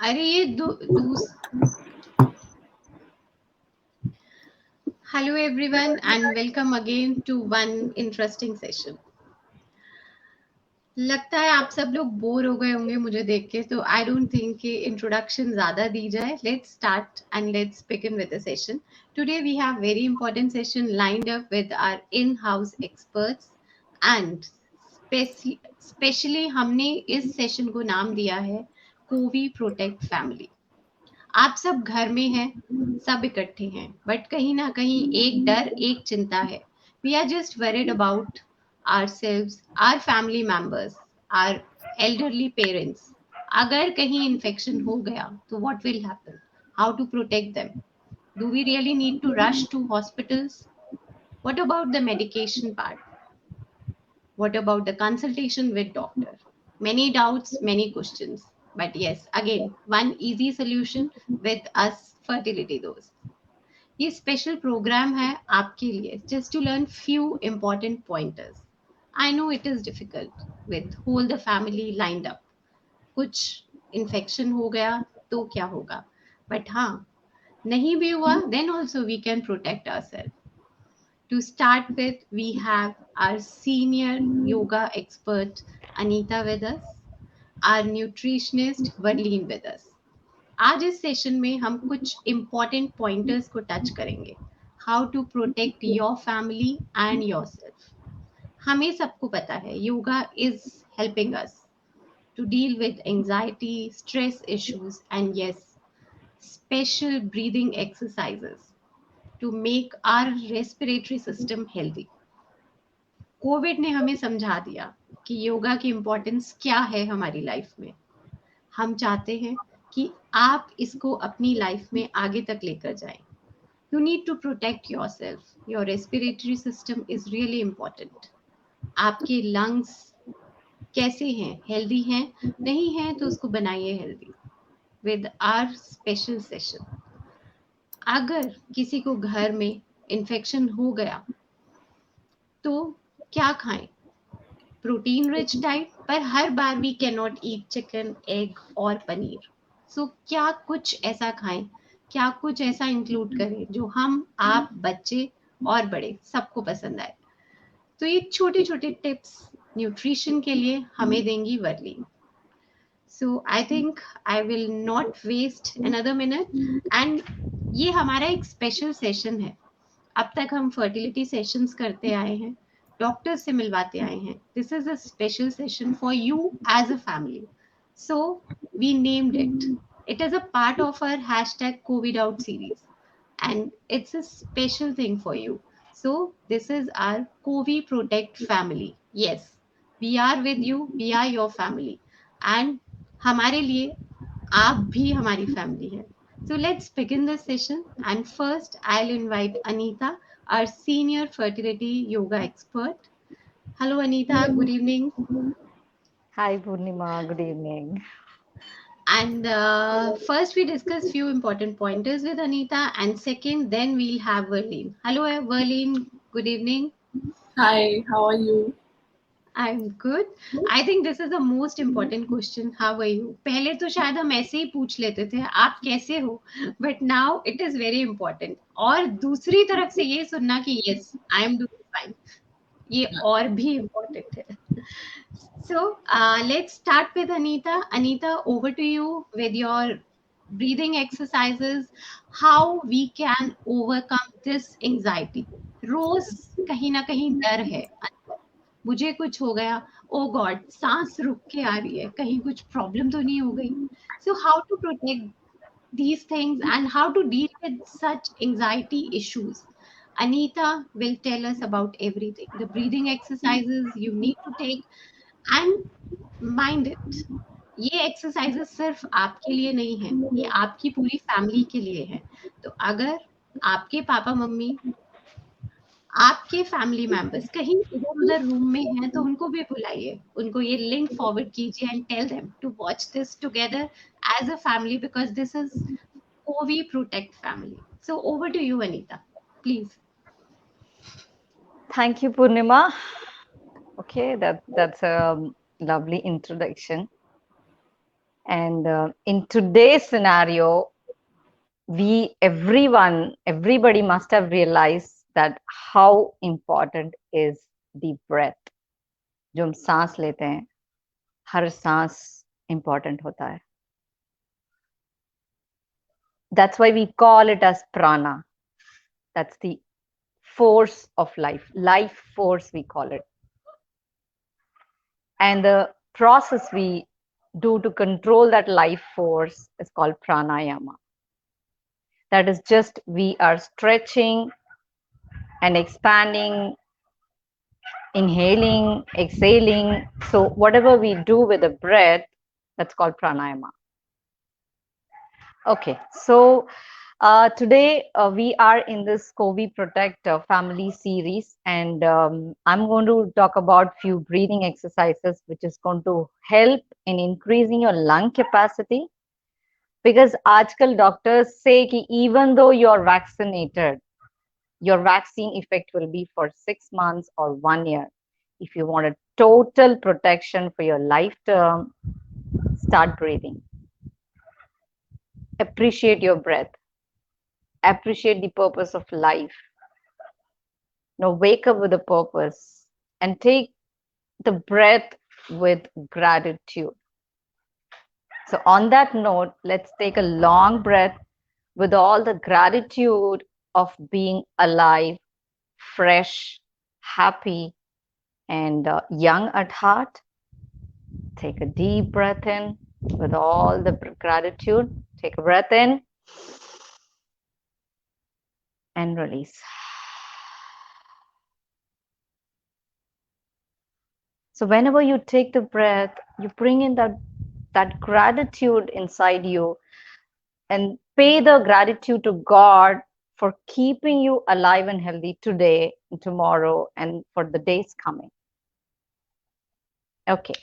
अरे ये Hello everyone and welcome again to one interesting session. लगता है आप सब लोग बोर हो गए होंगे मुझे देख के, तो आई डोंट थिंक कि इंट्रोडक्शन ज्यादा दी जाए. Let's start and let's begin with the session. Today we have very important session lined up with our in house experts and specially हमने इस सेशन को नाम दिया है कोवी प्रोटेक्ट फैमिली. आप सब घर में हैं, सब इकट्ठे हैं, बट कहीं ना कहीं एक डर, एक चिंता है. We are just worried about ourselves, our family members, our elderly parents. अगर कहीं इन्फेक्शन हो गया तो what will happen? How to protect them? Do we really need to rush to hospitals? What about the medication part? What about the consultation with doctor? Many doubts, many questions. But yes, again, one easy solution with us fertility those. ये special programme है आपके लिए just to learn few important pointers. I know it is difficult with whole the family lined up. कुछ infection हो गया तो क्या होगा, बट हाँ, नहीं भी हुआ then also we can protect ourself. To start with, we have our senior yoga expert Anita with us, our nutritionist Verleen with us. आज इस सेशन में हम कुछ इम्पोर्टेंट पॉइंटर्स को टच करेंगे. How to protect your family and yourself. हमें सबको पता है yoga is helping us to deal with anxiety, stress issues, and yes, special breathing exercises to make our respiratory system healthy. Covid ने हमें समझा दिया कि योगा की इम्पोर्टेंस क्या है हमारी लाइफ में. हम चाहते हैं कि आप इसको अपनी लाइफ में आगे तक लेकर जाएं. You need to protect yourself. Your respiratory system is really important. आपके लंग्स कैसे हैं, हेल्दी हैं, नहीं हैं तो उसको बनाइए healthy with our special session. अगर किसी को घर में इन्फेक्शन हो गया तो क्या खाएं? प्रोटीन रिच डाइट, पर हर बार we can not eat chicken, egg और पनीर. सो क्या कुछ ऐसा खाएं, क्या कुछ ऐसा इंक्लूड करें जो हम, आप, बच्चे और बड़े सबको पसंद आए. तो ये छोटे छोटे टिप्स न्यूट्रिशन के लिए हमें देंगी वर्ली. So I think I will not waste another minute. And ये हमारा एक स्पेशल सेशन है. अब तक हम फर्टिलिटी सेशंस करते आए हैं, डॉक्टर से मिलवाते आए हैं. This is a special session for you as a family. So we named it. It is a part of our hashtag COVID out series and it's a special thing for you. So this is our COVID Protect family. Yes, we are with you, we are your family, and हमारे लिए आप भी हमारी family है. So let's begin the session, and first I'll invite Anita, our senior fertility yoga expert. Hello Anita, good evening. Hi Purnima, good evening. And first we discuss few important pointers with Anita, and second then we'll have Verleen. Hello Verleen, good evening. Hi, how are you? I'm good. I think this is the most important question. How are you? पहले तो शायद हम ऐसे ही पूछ लेते थे आप कैसे हो, but now it is very important. और दूसरी तरफ से ये सुनना कि yes, I am doing fine. ये और भी important है. So let's start with Anita. Anita, over to you with your breathing exercises. How we can overcome this anxiety. रोज कहीं ना कहीं डर है. मुझे कुछ हो गया, ओ गॉड सांस रुक के आ रही है, कहीं कुछ प्रॉब्लम तो नहीं हो गई. So how to protect these things and how to deal with such anxiety issues. Anita will tell us about everything, the breathing exercises you need to take. And mind it, ये exercises सिर्फ आपके लिए नहीं है, ये आपकी पूरी family के लिए है. तो अगर आपके पापा मम्मी, आपके फैमिली मेंबर्स कहीं इधर उधर रूम में हैं तो उनको भी बुलाइए, उनको ये लिंक फॉरवर्ड कीजिए and tell them to watch this together as a family because this is covi protect family. So over to you Anita, please. Thank you Purnima. Okay, that's a lovely introduction. And in today's scenario, everybody must have realized that how important is the breath. जो हम सांस लेते हैं, हर सांस important होता है. That's why we call it as prana. That's the force of life force we call it. And the process we do to control that life force is called pranayama. That is just we are stretching and expanding, inhaling, exhaling. So whatever we do with the breath, that's called pranayama. Okay, so today we are in this COVID Protect family series, and I'm going to talk about few breathing exercises which is going to help in increasing your lung capacity. Because आजकल doctors say कि even though you're vaccinated, your vaccine effect will be for 6 months or 1 year. If you want a total protection for your life term, start breathing. Appreciate your breath. Appreciate the purpose of life. Now wake up with a purpose and take the breath with gratitude. So on that note, let's take a long breath with all the gratitude of being alive, fresh, happy, and young at heart. Take a deep breath in with all the gratitude. Take a breath in and release. So whenever you take the breath, you bring in that gratitude inside you and pay the gratitude to God for keeping you alive and healthy today and tomorrow and for the days coming. Okay,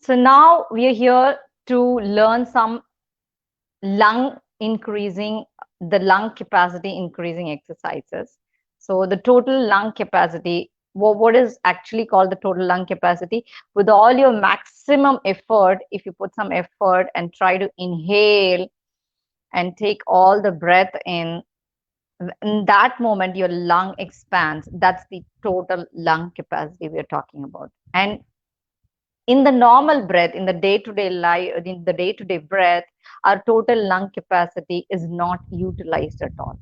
so now we are here to learn some lung capacity increasing exercises. So the total lung capacity, what is actually called the total lung capacity? With all your maximum effort, if you put some effort and try to inhale and take all the breath in that moment your lung expands. That's the total lung capacity we're talking about. And in the normal breath, in the day-to-day life, in the day-to-day breath, our total lung capacity is not utilized at all.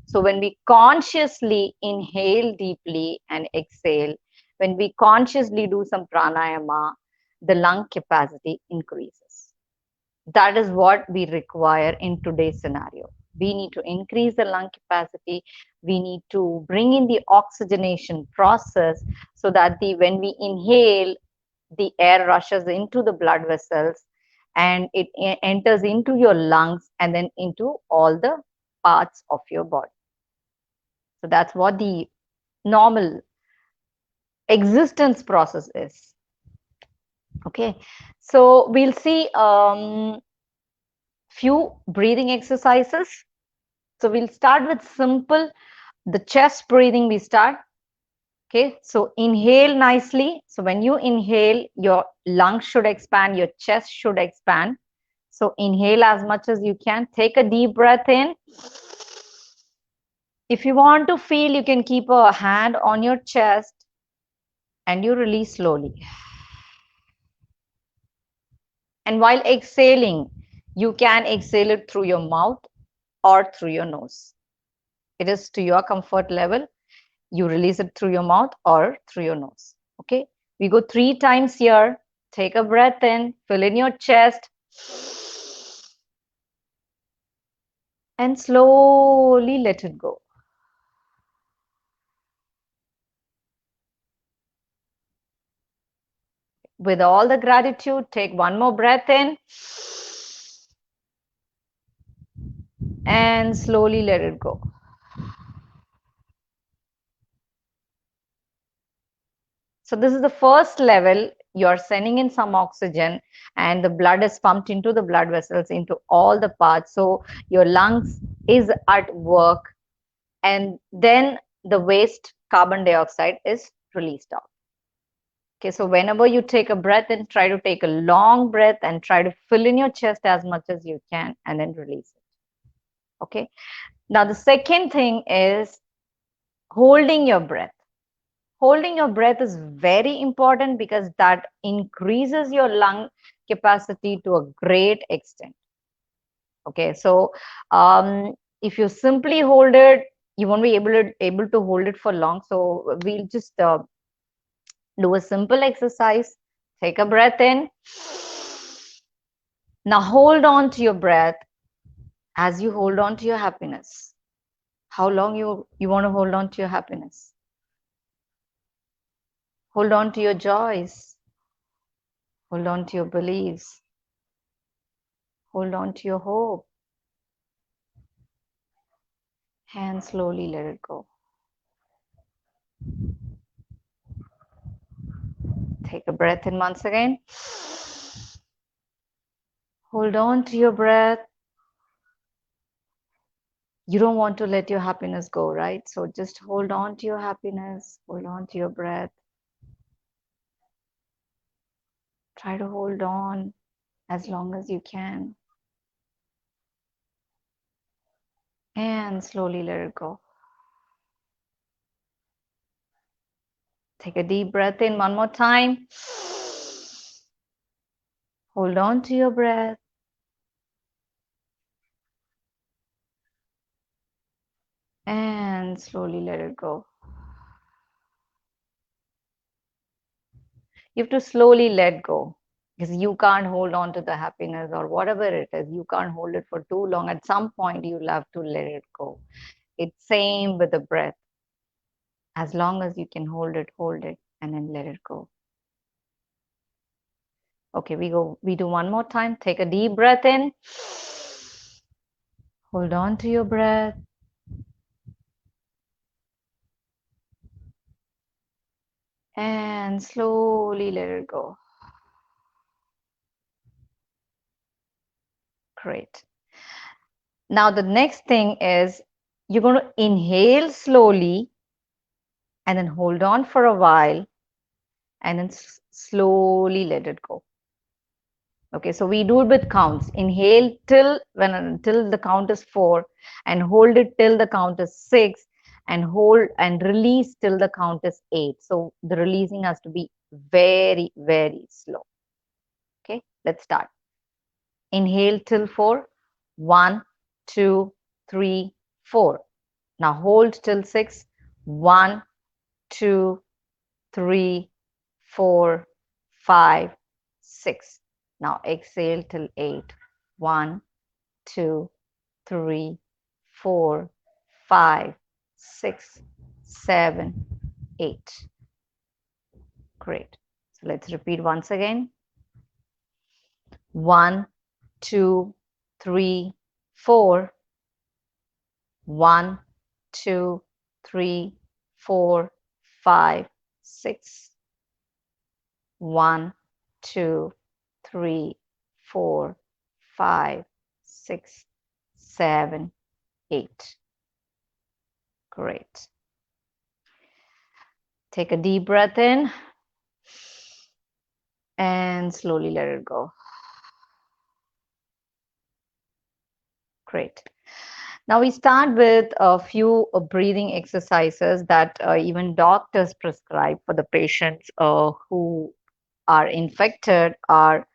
So when we consciously inhale deeply and exhale, when we consciously do some pranayama, the lung capacity increases. That is what we require in today's scenario. We need to increase the lung capacity. We need to bring in the oxygenation process so that when we inhale, the air rushes into the blood vessels and it enters into your lungs and then into all the parts of your body. So that's what the normal existence process is. Okay, so we'll see few breathing exercises. So we'll start with simple, the chest breathing we start. Okay, so inhale nicely. So when you inhale, your lungs should expand, your chest should expand. So inhale as much as you can. Take a deep breath in. If you want to feel, you can keep a hand on your chest and you release slowly. And while exhaling, you can exhale it through your mouth or through your nose. It is to your comfort level. You release it through your mouth or through your nose. Okay, we go 3 times here. Take a breath in, fill in your chest, and slowly let it go. With all the gratitude, take one more breath in and slowly let it go. So this is the first level. You're sending in some oxygen and the blood is pumped into the blood vessels, into all the parts. So your lungs is at work, and then the waste carbon dioxide is released out. Okay, so whenever you take a breath in, try to take a long breath and try to fill in your chest as much as you can and then release it. Okay, now the second thing is holding your breath. Holding your breath is very important because that increases your lung capacity to a great extent. Okay, so if you simply hold it, you won't be able to hold it for long. So we'll just do a simple exercise. Take a breath in. Now hold on to your breath as you hold on to your happiness. How long you want to hold on to your happiness? Hold on to your joys. Hold on to your beliefs. Hold on to your hope. And slowly let it go. Take a breath in once again. Hold on to your breath. You don't want to let your happiness go, right? So just hold on to your happiness. Hold on to your breath. Try to hold on as long as you can. And slowly let it go. Take a deep breath in one more time. Hold on to your breath. And slowly let it go. You have to slowly let go because you can't hold on to the happiness or whatever it is. You can't hold it for too long. At some point, you'll have to let it go. It's same with the breath. As long as you can hold it, and then let it go. Okay, we do one more time. Take a deep breath in. Hold on to your breath. And slowly let it go. Great. Now the next thing is you're going to inhale slowly and then hold on for a while and then slowly let it go. Okay, so we do it with counts. Inhale till the count is 4 and hold it till the count is 6 and hold and release till the count is 8. So the releasing has to be very, very slow. Okay, let's start. Inhale till 4. 1, 2, 3, 4. Now hold till 6. 1, 2, 3, 4, 5, 6. Now exhale till 8. 1, 2, 3, 4, 5, 6, 7, 8. Great. So let's repeat once again. 1, 2, 3, 4. 1, 2, 3, 4, 5, 6. 1, 2, 3, 4, 5, 6, 7, 8. Great. Take a deep breath in and slowly let it go. Great. Now we start with a few breathing exercises that even doctors prescribe for the patients who are infected or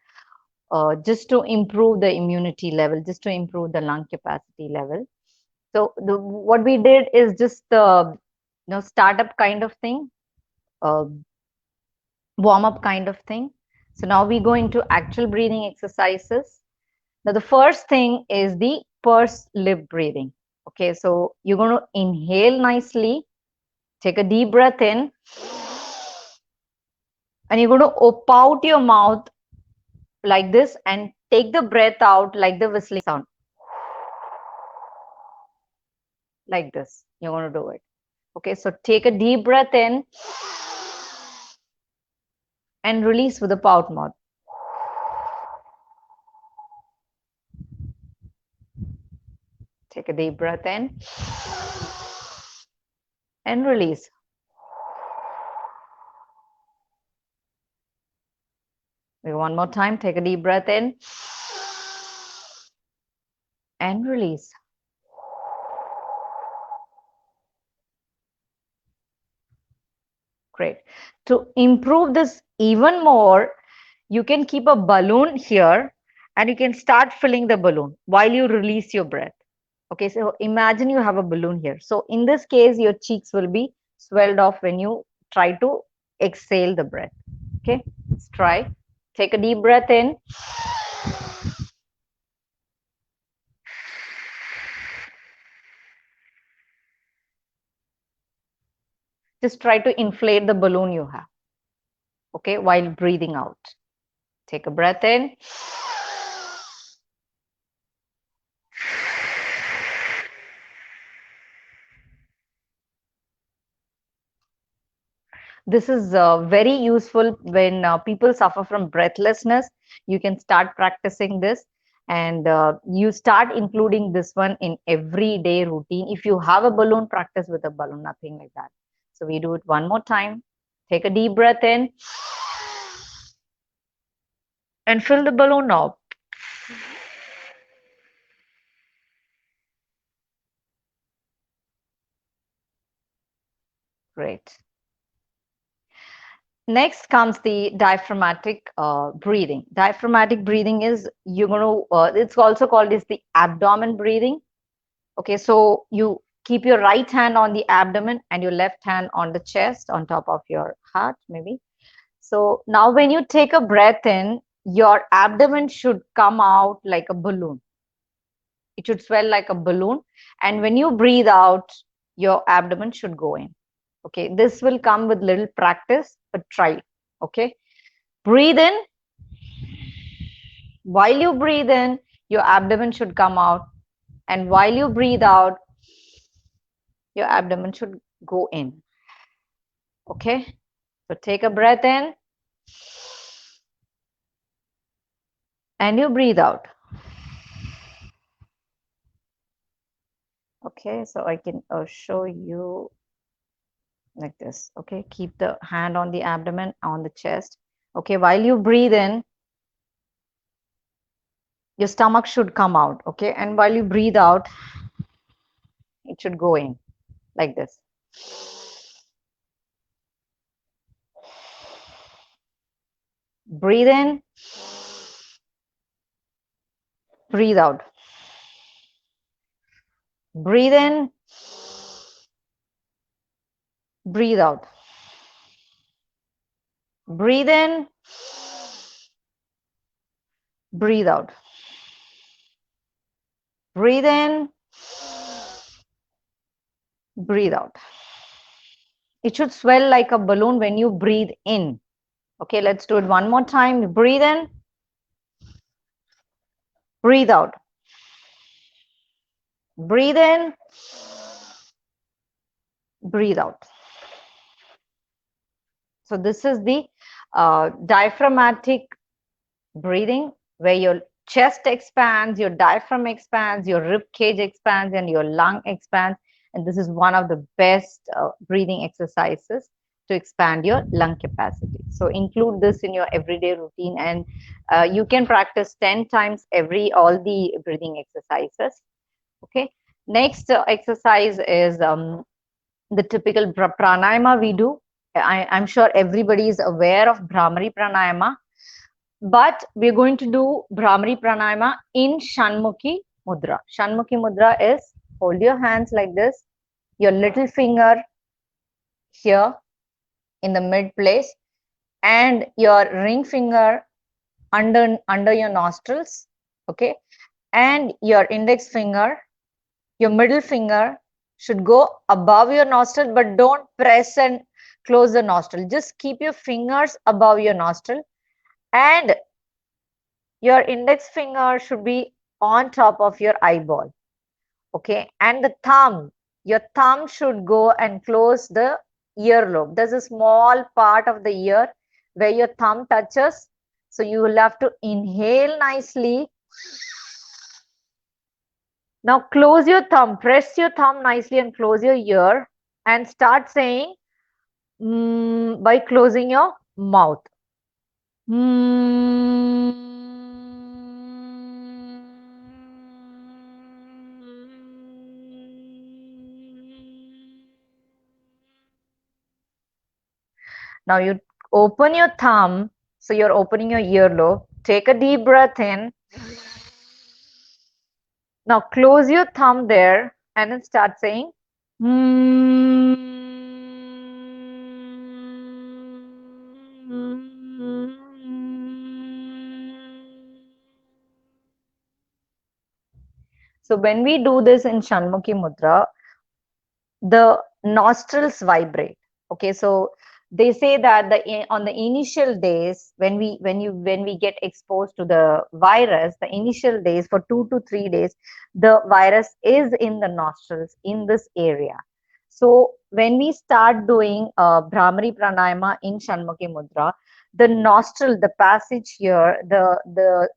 just to improve the immunity level, just to improve the lung capacity level. So what we did is just startup kind of thing, warm up kind of thing. So now we go into actual breathing exercises. Now the first thing is the pursed lip breathing. Okay, so you're going to inhale nicely, take a deep breath in, and you're going to open out your mouth like this and take the breath out like the whistling sound. Like this, you're going to do it. Okay, so take a deep breath in and release with a pout mouth. Take a deep breath in and release. One more time, take a deep breath in and release. Great. To improve this even more, you can keep a balloon here and you can start filling the balloon while you release your breath. Okay, so imagine you have a balloon here. So in this case, your cheeks will be swelled off when you try to exhale the breath. Okay, let's try. Take a deep breath in. Just try to inflate the balloon you have. Okay, while breathing out. Take a breath in. This is very useful when people suffer from breathlessness. You can start practicing this and you start including this one in everyday routine. If you have a balloon, practice with a balloon, nothing like that. So we do it one more time. Take a deep breath in and fill the balloon up. Great. Next comes the diaphragmatic breathing. Diaphragmatic breathing is it's also called as the abdomen breathing. Okay, so you keep your right hand on the abdomen and your left hand on the chest, on top of your heart, maybe. So now when you take a breath in, your abdomen should come out like a balloon. It should swell like a balloon. And when you breathe out, your abdomen should go in. Okay, this will come with little practice, but try. Okay, breathe in. While you breathe in, your abdomen should come out. And while you breathe out, your abdomen should go in. Okay, so take a breath in and you breathe out. Okay, so I can show you like this. Okay, keep the hand on the abdomen, on the chest. Okay, while you breathe in, your stomach should come out. Okay, and while you breathe out, it should go in like this. Breathe in, breathe out. Breathe in, breathe out. Breathe in, breathe out. Breathe in, breathe out. It should swell like a balloon when you breathe in. Okay, let's do it one more time. Breathe in, breathe out. Breathe in, breathe out. So this is the diaphragmatic breathing, where your chest expands, your diaphragm expands, your rib cage expands, and your lung expands. And this is one of the best breathing exercises to expand your lung capacity. So include this in your everyday routine, and you can practice 10 times all the breathing exercises. Okay. Next exercise is the typical pranayama we do. I'm sure everybody is aware of Brahmari Pranayama, but we're going to do Brahmari Pranayama in Shanmukhi Mudra. Shanmukhi Mudra is hold your hands like this, your little finger here in the mid place, and your ring finger under your nostrils, okay, and your index finger, your middle finger should go above your nostril, but don't press and close the nostril. Just keep your fingers above your nostril, and your index finger should be on top of your eyeball. Okay, and the thumb, your thumb should go and close the earlobe. There's a small part of the ear where your thumb touches. So you will have to inhale nicely. Now close your thumb, press your thumb nicely and close your ear, and start saying by closing your mouth. Now you open your thumb, so you're opening your earlobe. Take a deep breath in. Now close your thumb there and then start saying. So when we do this in Shanmukhi Mudra, the nostrils vibrate. Okay, so they say that on the initial days when we get exposed to the virus, the initial days for 2 to 3 days, the virus is in the nostrils in this area. So when we start doing Brahmari Pranayama in Shanmukhi Mudra, the nostril, the passage here, the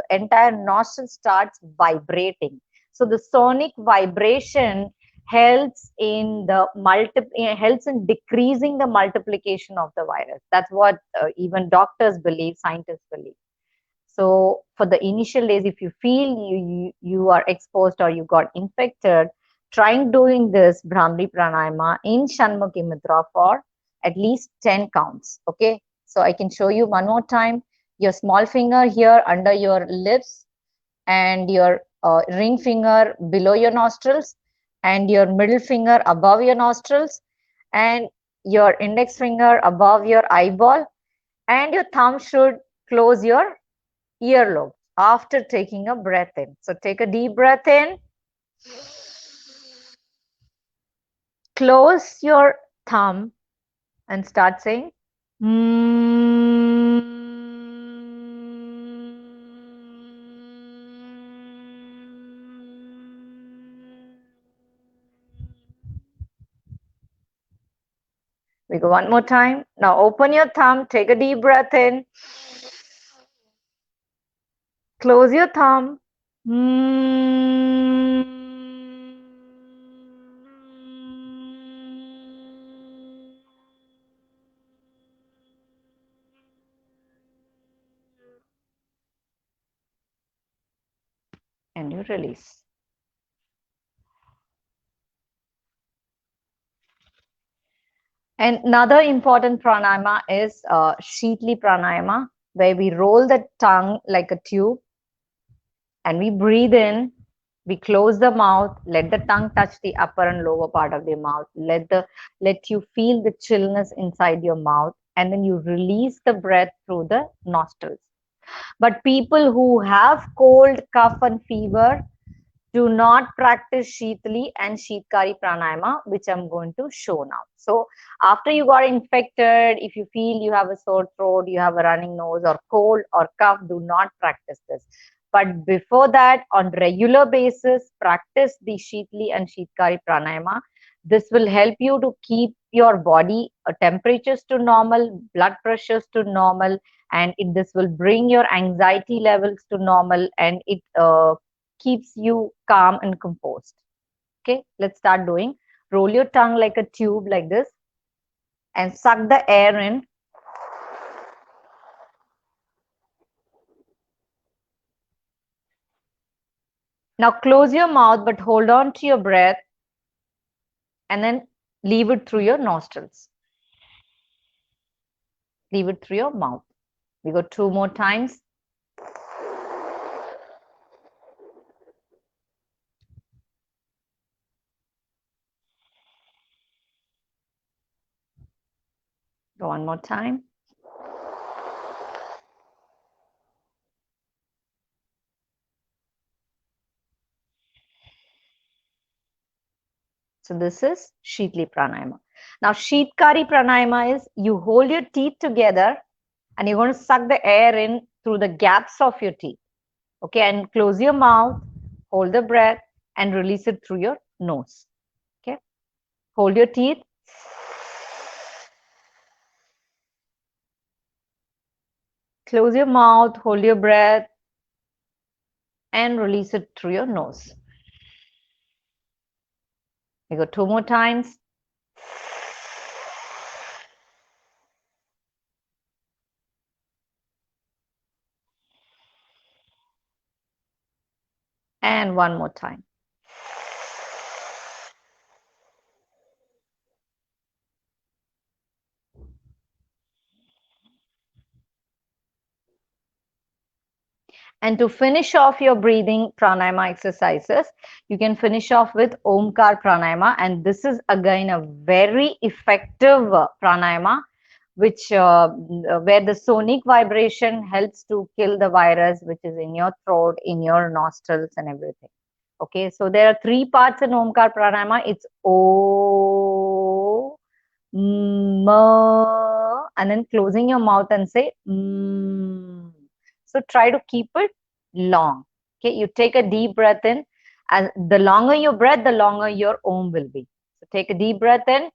entire nostril starts vibrating. So the sonic vibration helps in decreasing the multiplication of the virus. That's what even doctors believe, scientists believe. So for the initial days, if you feel you are exposed or you got infected, trying doing this Brahmari Pranayama in Shanmukhi Mudra for at least 10 counts. Okay, so I can show you one more time. Your small finger here under your lips, and your ring finger below your nostrils, and your middle finger above your nostrils, and your index finger above your eyeball, and your thumb should close your earlobe after taking a breath in. So take a deep breath in, close your thumb, and start saying. We go one more time. Now open your thumb, take a deep breath in, close your thumb. And you release. And another important pranayama is Sheetli Pranayama, where we roll the tongue like a tube and we breathe in, we close the mouth, let the tongue touch the upper and lower part of the mouth, let you feel the chillness inside your mouth, and then you release the breath through the nostrils. But people who have cold, cough, and fever do not practice Sheetli and Sheetkari Pranayama, which I'm going to show now. So after you got infected, if you feel you have a sore throat, you have a running nose or cold or cough, do not practice this. But before that, on regular basis, practice the Sheetli and Sheetkari Pranayama. This will help you to keep your body temperatures to normal, blood pressures to normal, and this will bring your anxiety levels to normal, and it keeps you calm and composed. Okay, let's start doing. Roll your tongue like a tube like this and suck the air in. Now close your mouth but hold on to your breath and then leave it through your nostrils. Leave it through your mouth. We go 2 more times. Go one more time. So this is Sheetli Pranayama. Now Sheetkari Pranayama is you hold your teeth together and you're going to suck the air in through the gaps of your teeth. Okay, and close your mouth, hold the breath and release it through your nose. Okay, hold your teeth. Close your mouth, hold your breath and release it through your nose. We go 2 more times. And one more time. And to finish off your breathing pranayama exercises, you can finish off with Omkar Pranayama. And this is again a very effective pranayama, which where the sonic vibration helps to kill the virus, which is in your throat, in your nostrils and everything. Okay, so there are three parts in Omkar Pranayama. It's O, Ma, and then closing your mouth and say So try to keep it long. Okay, you take a deep breath in. And the longer your breath, the longer your Om will be. So take a deep breath in.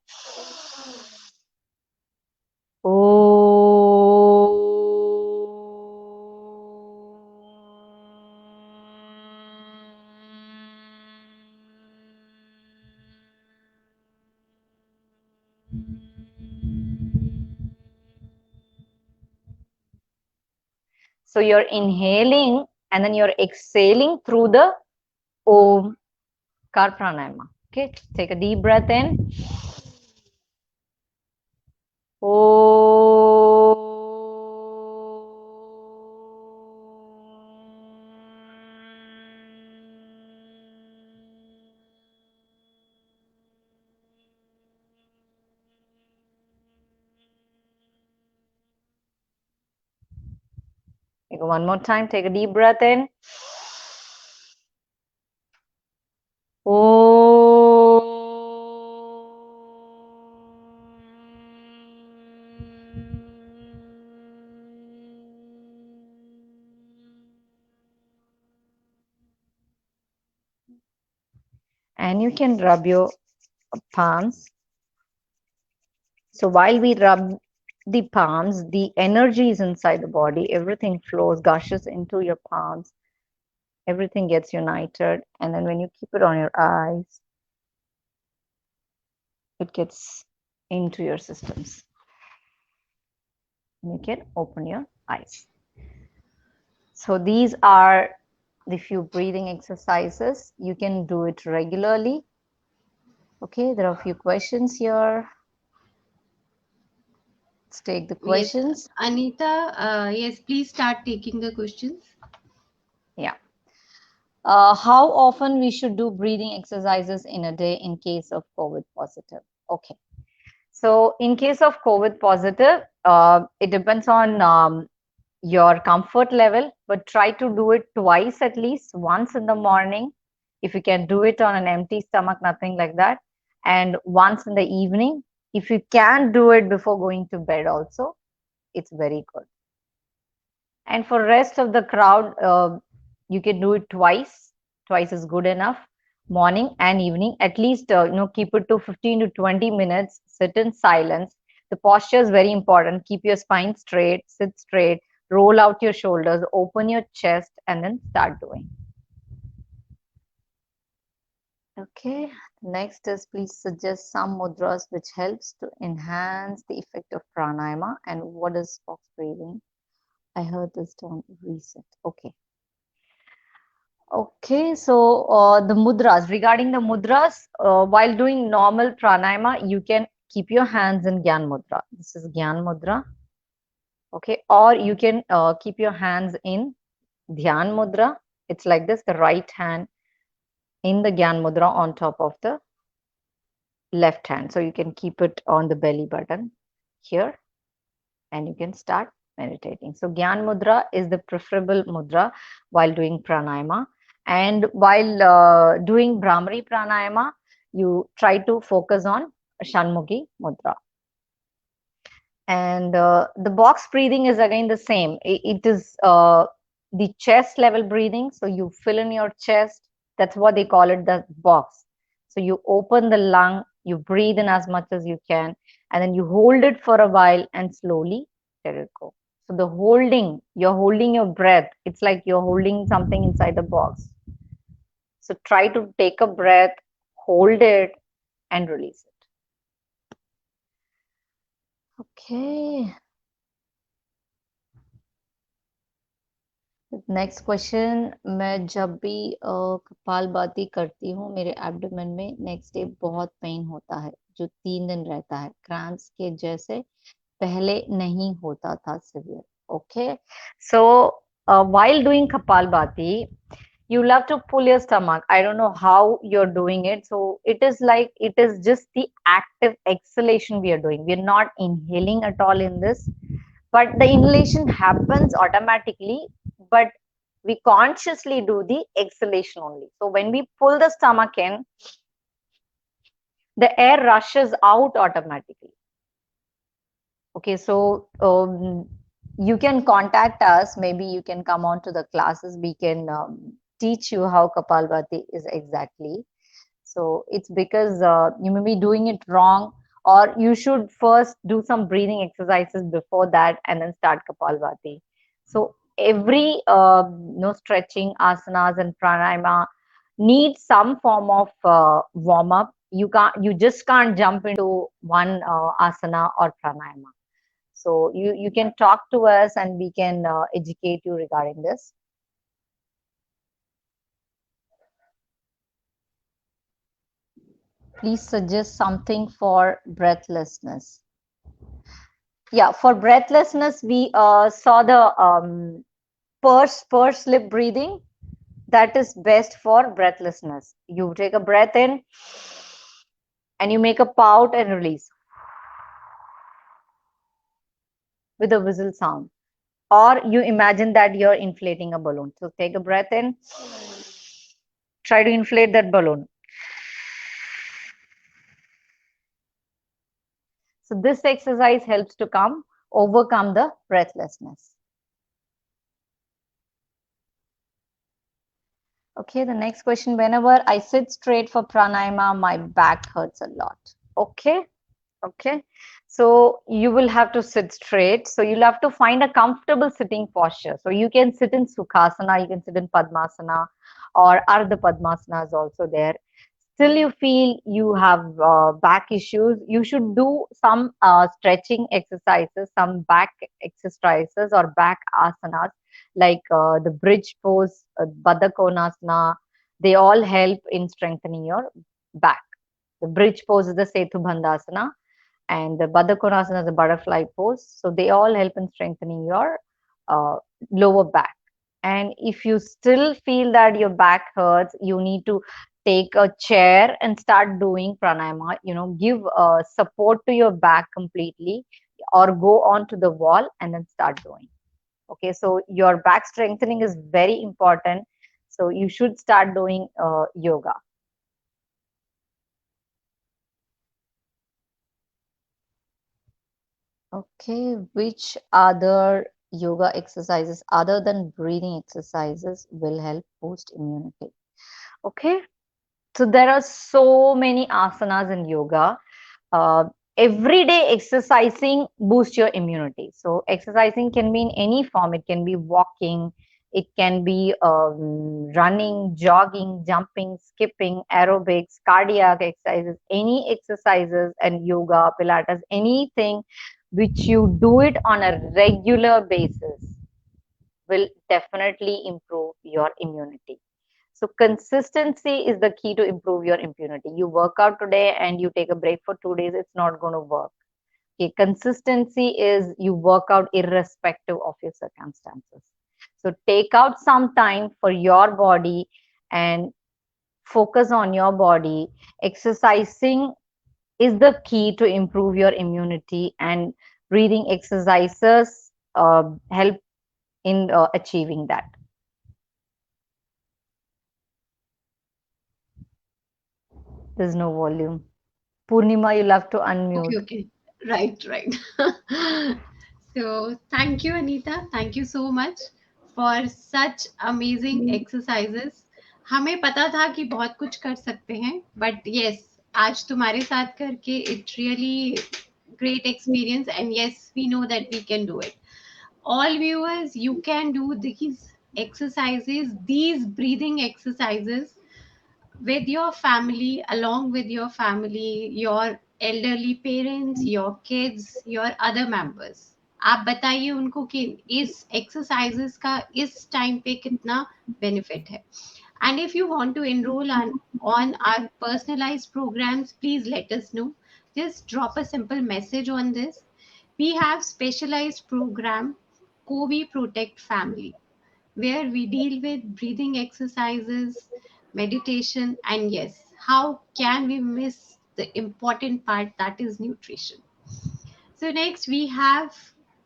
So you're inhaling and then you're exhaling through the Omkar Pranayama. Okay, take a deep breath in. One more time, take a deep breath in. And you can rub your palms. So while we rub the palms, the energy is inside the body. Everything flows, gushes into your palms. Everything gets united. And then when you keep it on your eyes, it gets into your systems. And you can open your eyes. So these are the few breathing exercises. You can do it regularly. Okay, there are a few questions here. Let's take the questions. Yes, Anita, yes, please start taking the questions. Yeah. How often we should do breathing exercises in a day in case of COVID positive? Okay. So in case of COVID positive, it depends on your comfort level, but try to do it twice at least, once in the morning. If you can do it on an empty stomach, nothing like that. And once in the evening. If you can do it before going to bed also, it's very good. And for rest of the crowd, you can do it twice. Twice is good enough. Morning and evening, at least keep it to 15 to 20 minutes. Sit in silence. The posture is very important. Keep your spine straight. Sit straight. Roll out your shoulders. Open your chest, and then start doing. Okay. Next is, please suggest some mudras which helps to enhance the effect of pranayama. And what is box breathing? I heard this term, reset. Okay. Okay, so the mudras, regarding the mudras, while doing normal pranayama, you can keep your hands in Gyan Mudra. This is Gyan Mudra. Okay, or you can keep your hands in Dhyan Mudra. It's like this, the right hand in the Gyan Mudra on top of the left hand. So you can keep it on the belly button here and you can start meditating. So Gyan Mudra is the preferable mudra while doing pranayama. And while doing Brahmari Pranayama, you try to focus on Shanmukhi Mudra. And the box breathing is again the same. It is the chest level breathing. So you fill in your chest. That's what they call it, the box. So you open the lung, you breathe in as much as you can, and then you hold it for a while and slowly let it go. So the holding, you're holding your breath. It's like you're holding something inside the box. So try to take a breath, hold it, and release it. Okay. Next question, मैं जब भी कपालभाति करती हूँ मेरे abdomen में next day बहुत pen होता है जो 3 दिन रहता है, क्रैम्प्स के जैसे पहले नहीं होता था severe. Okay, so while doing kapalbhati you'll have to pull your stomach. I don't know how you're doing it, so it is like it is just the active exhalation we are doing. We are not inhaling at all in this, but the inhalation happens automatically, but we consciously do the exhalation only. So when we pull the stomach in, the air rushes out automatically. Okay, so you can contact us. Maybe you can come on to the classes. We can teach you how Kapalbhati is exactly. So it's because you may be doing it wrong, or you should first do some breathing exercises before that and then start Kapalbhati. So every stretching, asanas, and pranayama needs some form of warm up. You just can't jump into one asana or pranayama. So you can talk to us and we can educate you regarding this. Please suggest something for breathlessness. Yeah, for breathlessness, we saw the purse lip breathing. That is best for breathlessness. You take a breath in and you make a pout and release with a whistle sound. Or you imagine that you're inflating a balloon. So take a breath in, try to inflate that balloon. So this exercise helps to overcome the breathlessness. Okay, the next question. Whenever I sit straight for pranayama, my back hurts a lot. Okay, okay. So you will have to sit straight. So you'll have to find a comfortable sitting posture. So you can sit in Sukhasana, you can sit in Padmasana, or Ardha Padmasana is also there. Still you feel you have back issues, you should do some stretching exercises, some back exercises or back asanas like the bridge pose, Baddha Konasana. They all help in strengthening your back. The bridge pose is the Setu Bandhasana and the Baddha Konasana is the butterfly pose. So they all help in strengthening your uh, lower back. And if you still feel that your back hurts, you need to take a chair and start doing pranayama. Give support to your back completely, or go on to the wall and then start doing. Okay, so your back strengthening is very important. So you should start doing yoga. Okay, which other yoga exercises other than breathing exercises will help boost immunity? Okay, so there are so many asanas in yoga. Uh, Everyday exercising boosts your immunity. So exercising can be in any form. It can be walking, it can be running, jogging, jumping, skipping, aerobics, cardiac exercises, any exercises, and yoga, Pilates, anything which you do it on a regular basis will definitely improve your immunity. So consistency is the key to improve your immunity. You work out today and you take a break for 2 days, it's not going to work. Okay, consistency is you work out irrespective of your circumstances. So take out some time for your body and focus on your body. Exercising is the key to improve your immunity, and breathing exercises help in achieving that. There's no volume. Purnima, you'll have to unmute. Okay, okay. Right, right. So thank you, Anita. Thank you so much for such amazing exercises. हमें पता था कि बहुत कुछ कर सकते हैं, but yes, आज तुम्हारे साथ करके it really great experience, and yes, we know that we can do it. All viewers, you can do these exercises, these breathing exercises with your family, along with your family, your elderly parents, your kids, your other members. आप बताइए उनको कि इस exercises का इस time पे कितना benefit है. And if you want to enroll on our personalized programs, please let us know. Just drop a simple message on this. We have specialized program, COVID Protect Family, where we deal with breathing exercises, meditation, and yes, how can we miss the important part that is nutrition? So next we have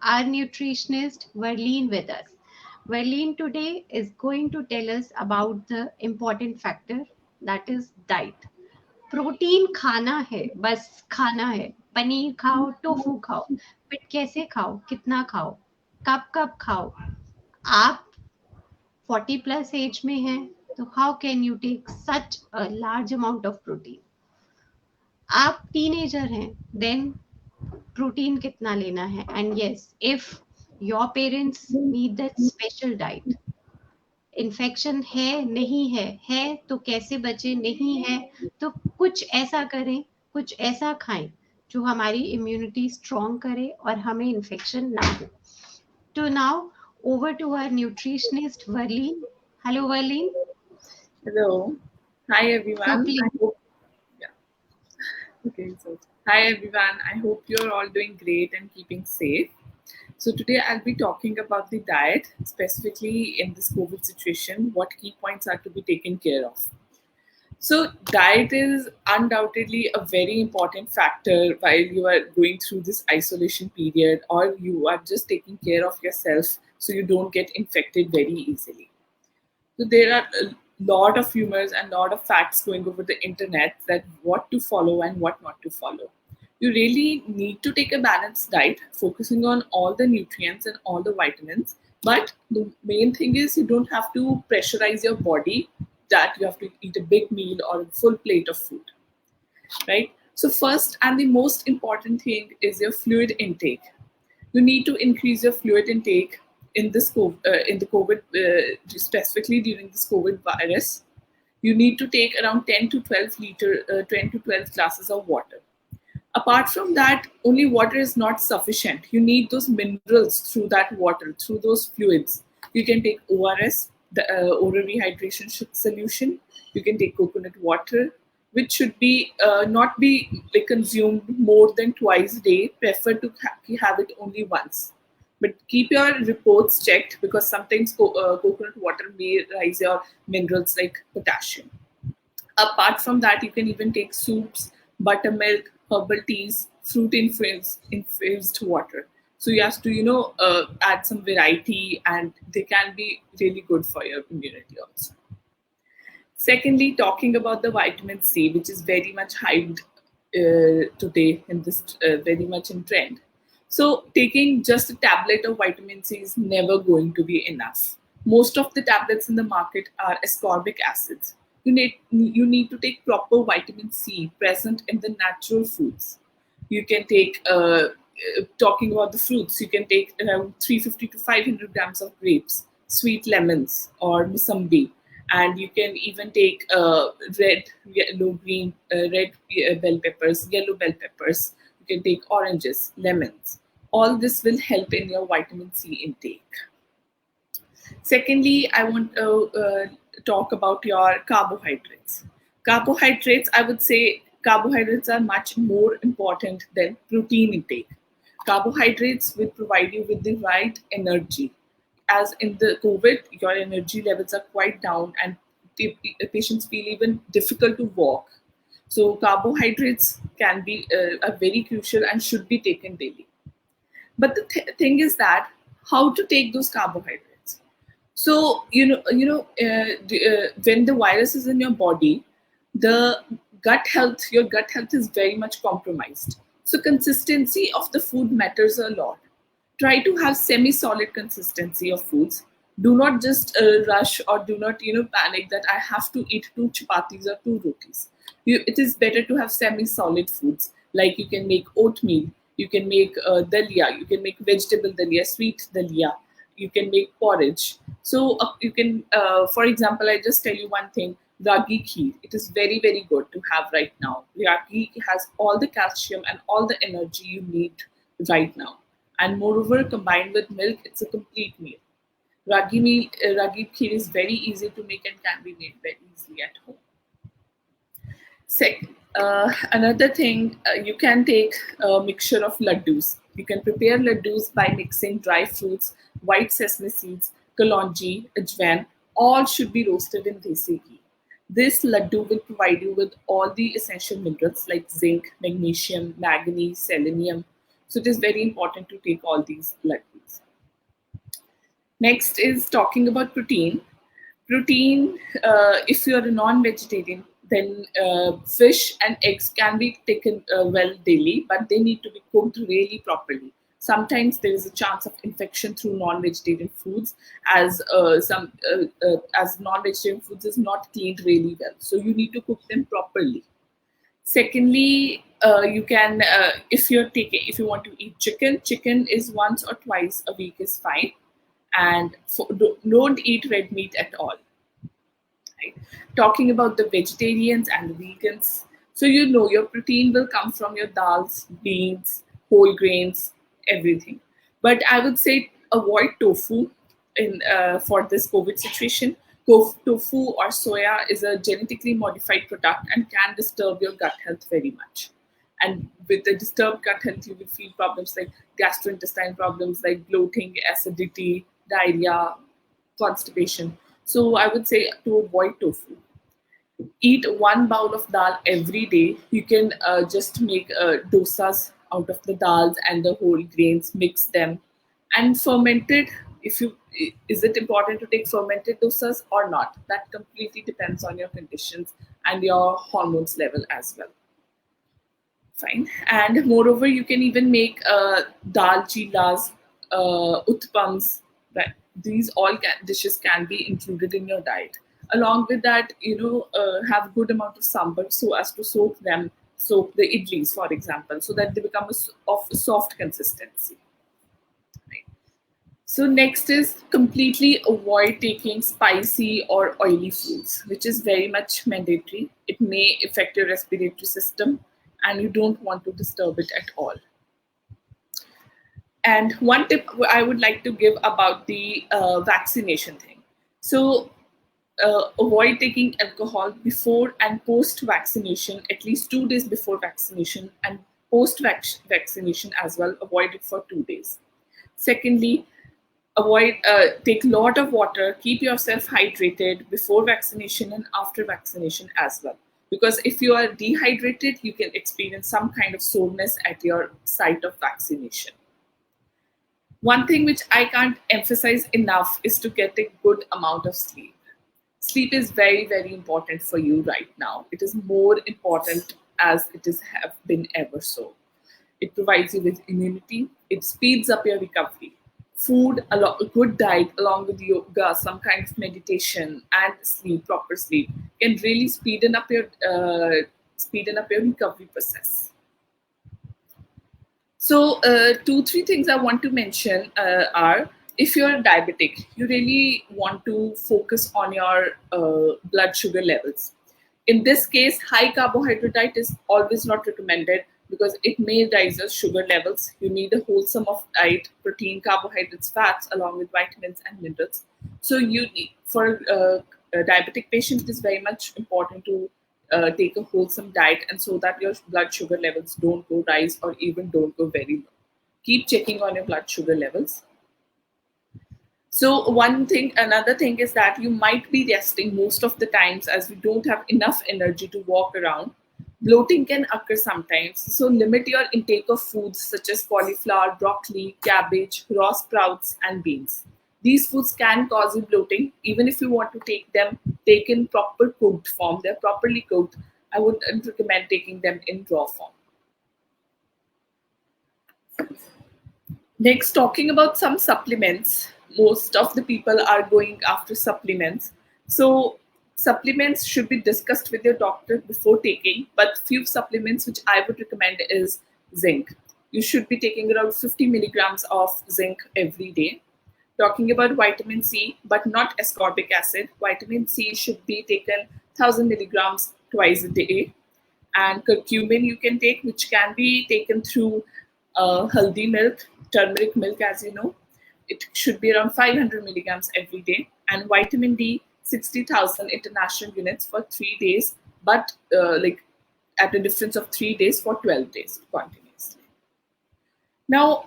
our nutritionist Verleen with us. Verleen today is going to tell us about the important factor that is diet. Protein खाना है, बस खाना है. पनीर खाओ, tofu खाओ, but कैसे खाओ, कितना खाओ, कब कब खाओ. आप 40 प्लस एज में हैं, तो how can you take such a large amount of protein. आप टीनेजर हैं, देन प्रोटीन कितना लेना है. And yes, if your parents need that special diet, infection है नहीं है तो कैसे बचे, नहीं है तो कुछ ऐसा करें, कुछ ऐसा खाएं जो हमारी इम्यूनिटी स्ट्रॉन्ग करे और हमें इन्फेक्शन ना हो. तो now over to our nutritionist Verleen. Hello Verleen. Hello. Hi So everyone. please. I hope yeah. Okay, so hi everyone. I hope you're all doing great and keeping safe. So today I'll be talking about the diet, specifically in this COVID situation, what key points are to be taken care of. So diet is undoubtedly a very important factor while you are going through this isolation period or you are just taking care of yourself so you don't get infected very easily. So there are a lot of rumors and lot of facts going over the internet that what to follow and what not to follow. You really need to take a balanced diet, focusing on all the nutrients and all the vitamins. But the main thing is you don't have to pressurize your body that you have to eat a big meal or a full plate of food, right? So first and the most important thing is your fluid intake. You need to increase your fluid intake in this in the COVID, specifically during this COVID virus. You need to take around 10 to 12 10 to 12 glasses of water. Apart from that, only water is not sufficient. You need those minerals through that water, through those fluids. You can take ORS, the oral rehydration solution. You can take coconut water, which should be not be like consumed more than twice a day. Prefer to have it only once. But keep your reports checked because sometimes coconut water may rise your minerals like potassium. Apart from that, you can even take soups, buttermilk, herbal teas, fruit infused water. So you have to, add some variety, and they can be really good for your immunity also. Secondly, talking about the vitamin C, which is very much hyped today in this very much in trend. So taking just a tablet of vitamin C is never going to be enough. Most of the tablets in the market are ascorbic acids. You need to take proper vitamin C present in the natural foods. You can take talking about the fruits. You can take around 350 to 500 grams of grapes, sweet lemons, or musambi, and you can even take red, yellow, green, red bell peppers, yellow bell peppers. You can take oranges, lemons. All this will help in your vitamin C intake. Secondly, I want to talk about your carbohydrates. Carbohydrates, I would say carbohydrates are much more important than protein intake. Carbohydrates will provide you with the right energy. As in the COVID, your energy levels are quite down and patients feel even difficult to walk. So carbohydrates can be are very crucial and should be taken daily. But the thing is that how to take those carbohydrates. So when the virus is in your body, the your gut health is very much compromised. So consistency of the food matters a lot. Try to have semi-solid consistency of foods. Do not just rush or do not panic that I have to eat two chapatis or two rotis. It is better to have semi-solid foods like you can make oatmeal, you can make dalia, you can make vegetable dalia, sweet dalia, you can make porridge. So you can, for example, I just tell you one thing: ragi kheer. It is very very good to have right now. Ragi has all the calcium and all the energy you need right now. And moreover, combined with milk, it's a complete meal. Ragi kheer is very easy to make and can be made very easily at home. Another thing, you can take a mixture of laddus. You can prepare laddus by mixing dry fruits, white sesame seeds, kalonji, ajwain. All should be roasted in desi ghee. This laddu will provide you with all the essential minerals like zinc, magnesium, manganese, selenium. So it is very important to take all these laddus. Next is talking about protein. Protein, if you're a non-vegetarian, then fish and eggs can be taken well daily, but they need to be cooked really properly. Sometimes there is a chance of infection through non-vegetarian foods, as non-vegetarian foods is not cleaned really well. So you need to cook them properly. Secondly, you can if you want to eat chicken, chicken is once or twice a week is fine, and don't eat red meat at all. Right? Talking about the vegetarians and the vegans, so you know your protein will come from your dals, beans, whole grains, everything. But I would say avoid tofu in for this COVID situation. Tofu or soya is a genetically modified product and can disturb your gut health very much. And with the disturbed gut health, you will feel problems like gastrointestinal problems like bloating, acidity, diarrhea, constipation. So I would say to avoid tofu. Eat one bowl of dal every day. You can just make dosas out of the dals and the whole grains, mix them, and fermented. If you Is it important to take fermented dosas or not? That completely depends on your conditions and your hormones level as well. Fine. And moreover, you can even make dal chilas, utpams. Right? These dishes can be included in your diet. Along with that, have good amount of sambar so as to soak the idlis, for example, so that they become of soft consistency. Right? So next is completely avoid taking spicy or oily foods, which is very much mandatory. It may affect your respiratory system and you don't want to disturb it at all. And one tip I would like to give about the vaccination thing. So avoid taking alcohol before and post vaccination, at least 2 days before vaccination, and post vaccination as well. Avoid it for 2 days. Secondly, take a lot of water. Keep yourself hydrated before vaccination and after vaccination as well. Because if you are dehydrated, you can experience some kind of soreness at your site of vaccination. One thing which I can't emphasize enough is to get a good amount of sleep. Sleep is very, very important for you right now. It is more important as it have been ever so. It provides you with immunity. It speeds up your recovery. Food, a good diet along with yoga, some kind of meditation, and sleep, proper sleep, can really speeden up your recovery process. So, 2-3 things I want to mention are: if you're diabetic, you really want to focus on your blood sugar levels. In this case, high carbohydrate diet is always not recommended because it may raise your sugar levels. You need a wholesome of diet, protein, carbohydrates, fats, along with vitamins and minerals. So for a diabetic patient, it is very much important to take a wholesome diet, and so that your blood sugar levels don't go rise or even don't go very low. Keep checking on your blood sugar levels. So another thing is that you might be resting most of the times as we don't have enough energy to walk around. Bloating can occur sometimes, so limit your intake of foods such as cauliflower, broccoli, cabbage, raw sprouts, and beans. These foods can cause you bloating. Even if you want to take in proper cooked form, they're properly cooked. I wouldn't recommend taking them in raw form. Next, talking about some supplements. Most of the people are going after supplements. So supplements should be discussed with your doctor before taking, but few supplements which I would recommend is zinc. You should be taking around 50 milligrams of zinc every day. Talking about vitamin C, but not ascorbic acid. Vitamin C should be taken 1000 milligrams twice a day. And curcumin you can take, which can be taken through haldi milk, turmeric milk, as you know, it should be around 500 milligrams every day, and vitamin D 60,000 international units for 3 days, but like at a difference of 3 days for 12 days continuously. Now,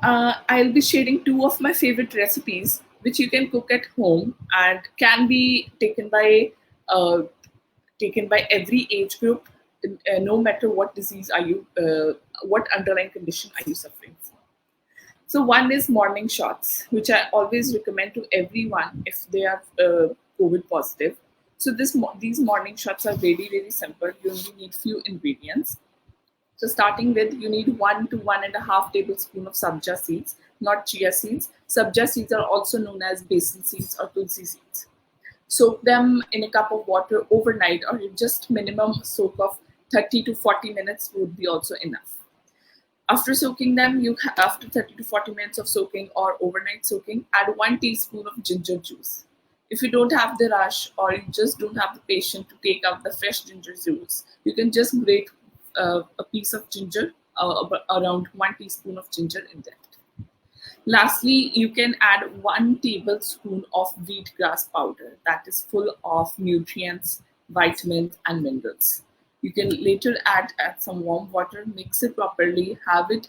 I'll be sharing two of my favorite recipes which you can cook at home and can be uh, taken by every age group, no matter what disease are you, what underlying condition are you suffering from. So one is morning shots, which I always recommend to everyone if they are COVID positive. So these morning shots are very simple. You only need few ingredients. So starting with, you need 1 to 1.5 tablespoon of sabja seeds, not chia seeds. Sabja seeds are also known as basil seeds or tulsi seeds. Soak them in a cup of water overnight, or just minimum soak of 30 to 40 minutes would be also enough. After soaking them, after 30 to 40 minutes of soaking or overnight soaking, add 1 teaspoon of ginger juice. If you don't have the rush or you just don't have the patience to take out the fresh ginger juice, you can just grate a piece of ginger, around 1 teaspoon of ginger in that. Lastly, you can add 1 tablespoon of wheatgrass powder that is full of nutrients, vitamins, and minerals. You can later add some warm water, mix it properly, have it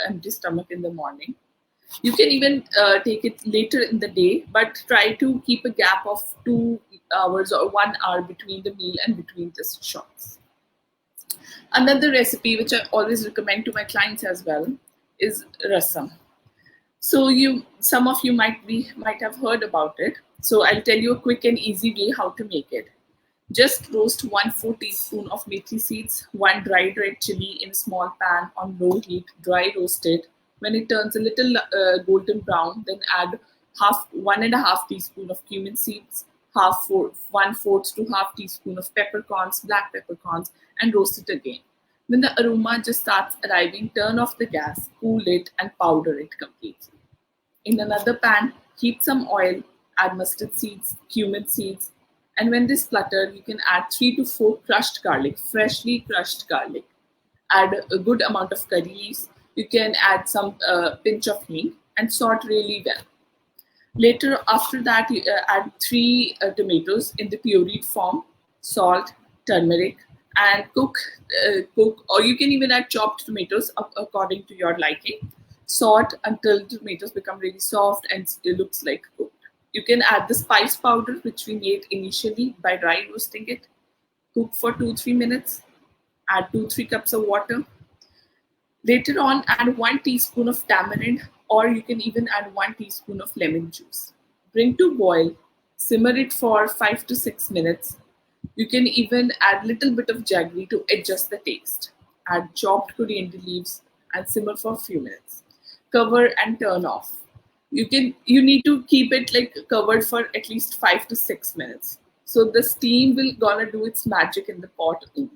empty stomach in the morning. You can even take it later in the day, but try to keep a gap of 2 hours or 1 hour between the meal and between the shots. Another recipe which I always recommend to my clients as well is rasam. So some of you might have heard about it. So I'll tell you a quick and easy way how to make it. Just roast 1/4 teaspoon of methi seeds, 1 dried red chili in a small pan on low heat, dry roast it. When it turns a little golden brown, then add 1.5 teaspoon of cumin seeds, 1/4 to half teaspoon of peppercorns, black peppercorns, and roast it again. When the aroma just starts arriving, turn off the gas, cool it, and powder it completely. In another pan, heat some oil, add mustard seeds, cumin seeds, and when they splutter, you can add 3 to 4 crushed garlic, freshly crushed garlic. Add a good amount of curry leaves. You can add some pinch of hing and salt really well. Later, after that, you add 3 tomatoes in the pureed form, salt, turmeric, and cook, or you can even add chopped tomatoes according to your liking. Salt until tomatoes become really soft and it looks like cooked. You can add the spice powder which we made initially by dry roasting it. Cook for 2-3 minutes. Add 2-3 cups of water. Later on, add 1 teaspoon of tamarind, or you can even add 1 teaspoon of lemon juice. Bring to boil. Simmer it for 5 to 6 minutes. You can even add little bit of jaggery to adjust the taste. Add chopped coriander leaves and simmer for a few minutes. Cover and turn off. You need to keep it like covered for at least 5 to 6 minutes. So the steam will gonna do its magic in the pot only.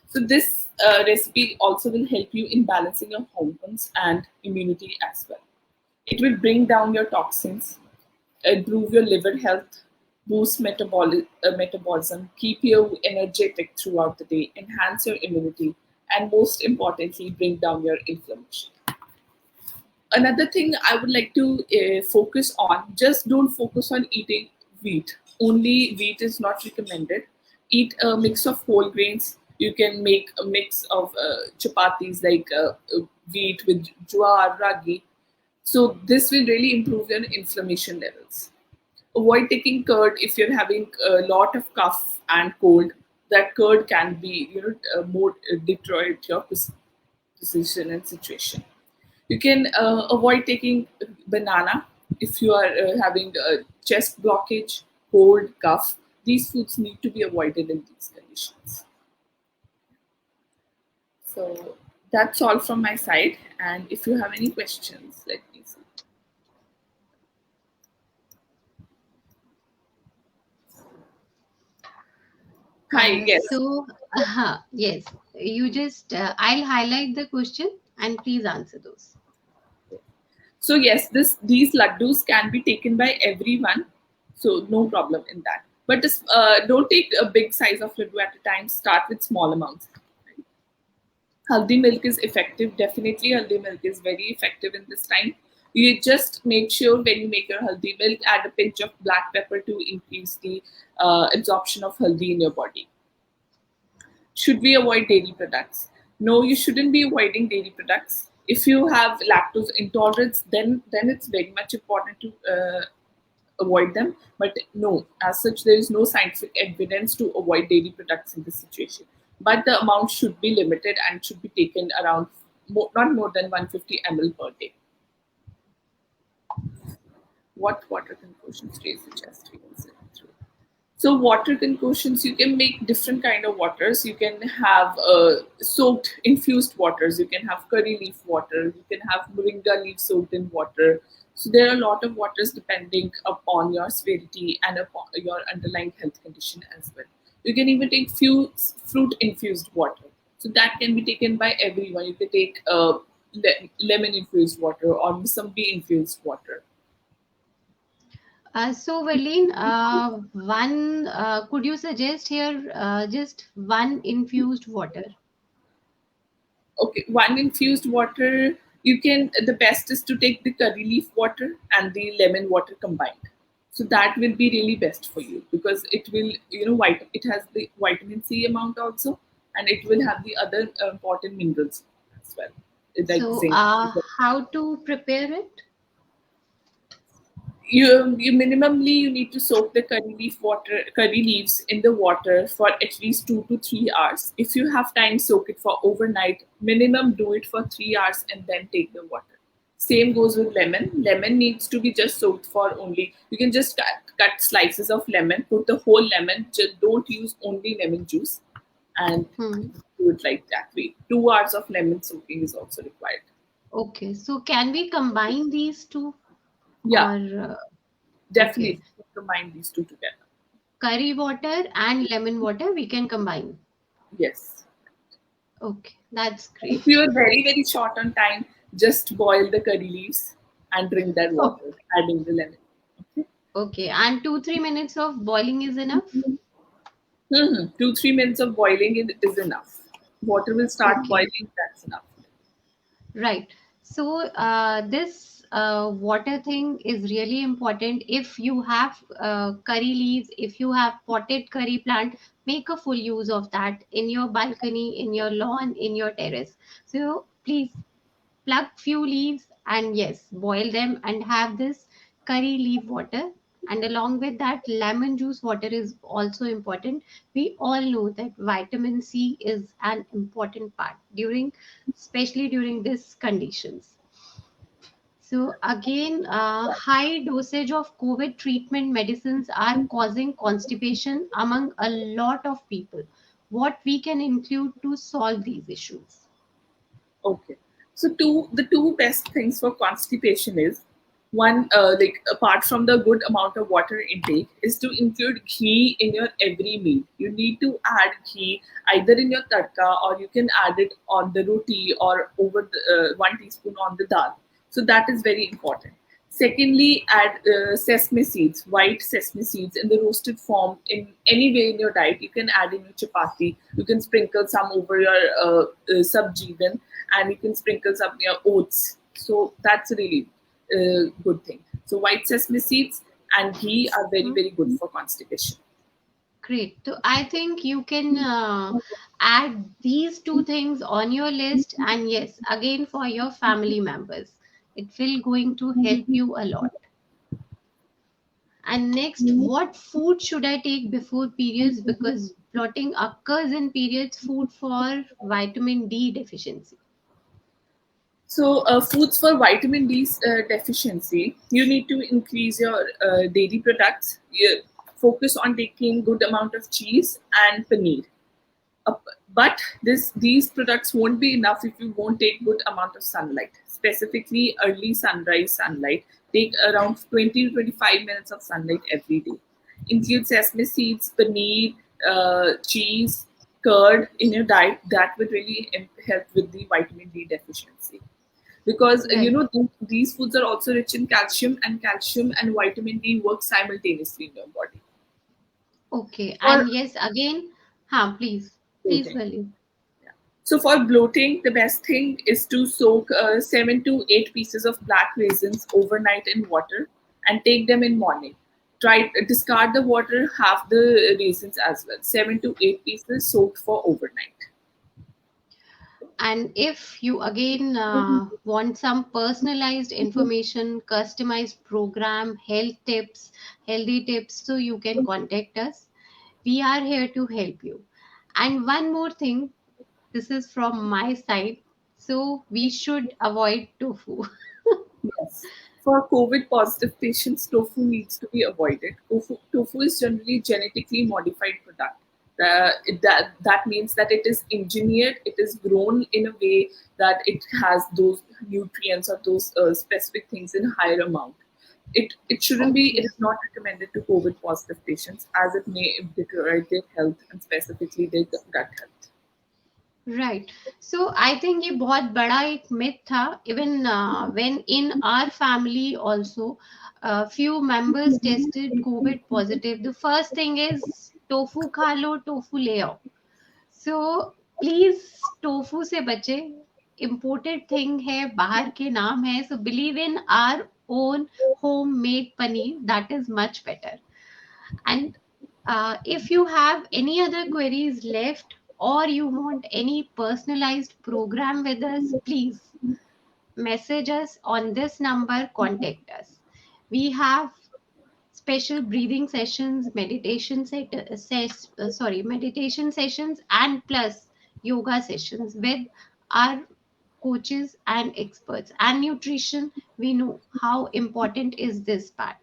So this recipe also will help you in balancing your hormones and immunity as well. It will bring down your toxins, improve your liver health, boost metabolism, keep you energetic throughout the day, enhance your immunity, and most importantly, bring down your inflammation. Another thing I would like to focus on, just don't focus on eating wheat. Only wheat is not recommended. Eat a mix of whole grains. You can make a mix of chapatis like wheat with jowar, ragi. So this will really improve your inflammation levels. Avoid taking curd if you're having a lot of cough and cold. That curd can be, more deteriorate your position and situation. You can avoid taking banana if you are having a chest blockage, cold, cough. These foods need to be avoided in these conditions. So that's all from my side. And if you have any questions, let me see. Hi, yes. So, yes, you just, I'll highlight the question and please answer those. So yes, these laddus can be taken by everyone, so no problem in that. But don't take a big size of laddu at a time. Start with small amounts. Haldi milk is effective. Definitely, haldi milk is very effective in this time. You just make sure when you make your haldi milk, add a pinch of black pepper to increase the absorption of haldi in your body. Should we avoid dairy products? No, you shouldn't be avoiding dairy products. If you have lactose intolerance, then it's very much important to avoid them. But no, as such, there is no scientific evidence to avoid dairy products in this situation. But the amount should be limited and should be taken around not more than 150 ml per day. What water concoctions do you suggest we consider through? So water concoctions, you can make different kind of waters. You can have soaked infused waters. You can have curry leaf water. You can have moringa leaf soaked in water. So there are a lot of waters depending upon your severity and upon your underlying health condition as well. You can even take few fruit infused water. So that can be taken by everyone. You can take lemon infused water or musambi infused water. So, Verlene, could you suggest here just one infused water? Okay, one infused water, you can, the best is to take the curry leaf water and the lemon water combined. So that will be really best for you because it will, it has the vitamin C amount also, and it will have the other important minerals as well, like So, zinc. how to prepare it? You minimally you need to soak the curry leaves in the water for at least 2 to 3 hours. If you have time, soak it for overnight. Minimum do it for 3 hours and then take the water. Same goes with lemon needs to be just soaked for only, you can just cut slices of lemon, put the whole lemon, just don't use only lemon juice, and Hmm. do it like that way. 2 hours of lemon soaking is also required. Okay, so can we combine these two, Yeah, or okay, definitely combine these two together. curry water and lemon water we can combine? Yes. Okay, that's If you great. are very, very short on time, just boil the curry leaves and drink that Oh, water, adding the lemon. Okay. okay, and 2-3 minutes of boiling is enough? 2-3 minutes of boiling is enough. Water will start Okay. boiling, that's enough. Right. So this water thing is really important. If you have curry leaves, if you have potted curry plant, make a full use of that in your balcony, in your lawn, in your terrace. So please pluck few leaves and yes, boil them and have this curry leaf water. And along with that, lemon juice water is also important. We all know that vitamin C is an important part during, especially during these conditions. So again, high dosage of COVID treatment medicines are causing constipation among a lot of people. What we can include to solve these issues? Okay. So the two best things for constipation is one, like apart from the good amount of water intake, is to include ghee in your every meal. You need to add ghee either in your tadka or you can add it on the roti or over the 1 teaspoon on the dal. So that is very important. Secondly, add sesame seeds, white sesame seeds in the roasted form in any way in your diet. You can add in your chapati. You can sprinkle some over your sabji then, and you can sprinkle some your oats. So that's a really good thing. So white sesame seeds and ghee are very Hmm? very good for constipation. Great. So I think you can add these two things on your list, and yes, again for your family members, it will going to help you a lot. And next, what food should I take before periods? Because bloating occurs in periods. Food for vitamin D deficiency. So, foods for vitamin D deficiency, you need to increase your dairy products. You focus on taking good amount of cheese and paneer. Uh, but these products won't be enough if you won't take good amount of sunlight, specifically early sunrise sunlight. Take around 20 to 25 minutes of sunlight every day. Include sesame seeds, paneer, cheese, curd in your diet. That would really help with the vitamin D deficiency because Right. these foods are also rich in calcium, and calcium and vitamin D work simultaneously in your body. Okay. Or And yes, again, huh, please, two please, things. Value. Yeah. So for bloating, the best thing is to soak 7 to 8 pieces of black raisins overnight in water and take them in morning. Try discard the water, half the raisins as well. 7 to 8 pieces soaked for overnight. And if you again want some personalized information, customized program, healthy tips, so you can contact us. We are here to help you. And one more thing, this is from my side. So we should avoid tofu. Yes. For COVID positive patients, tofu needs to be avoided. Tofu is generally genetically modified product. That means that it is engineered, it is grown in a way that it has those nutrients or those specific things in higher amount. It shouldn't be, it Okay. is not recommended to COVID positive patients as it may deteriorate their health and specifically their gut health. Right so I think ये बहुत बड़ा एक myth था even when in our family also few members tested covid positive. The first thing is tofu खा लो, tofu ले आओ. So please tofu से बचे. Imported thing है, बाहर के नाम है. So believe in our own homemade paneer. That is much better. And if you have any other queries left or you want any personalized program with us, please message us on this number, contact us. We have special breathing sessions, meditation sessions, and plus yoga sessions with our coaches and experts. And nutrition, we know how important is this part.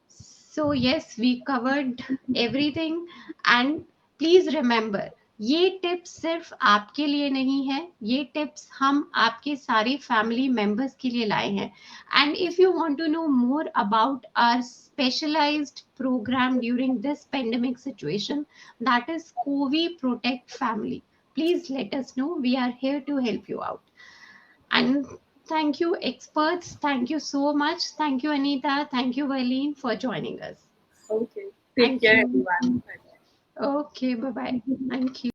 So yes, we covered everything and please remember ये tips सिर्फ आपके लिए नहीं है, ये tips हम आपके सारे फैमिली मेंबर्स के लिए लाए हैं. And if you want to know more about our specialised programme during this pandemic situation, that is covi protect family, please let us know. We are here to help you out. And thank you, experts. Thank you so much. Thank you, Anita. Thank you, Valeen, for joining us. Okay. Take Thank care, you. everyone. Bye. Okay, bye bye. Thank you.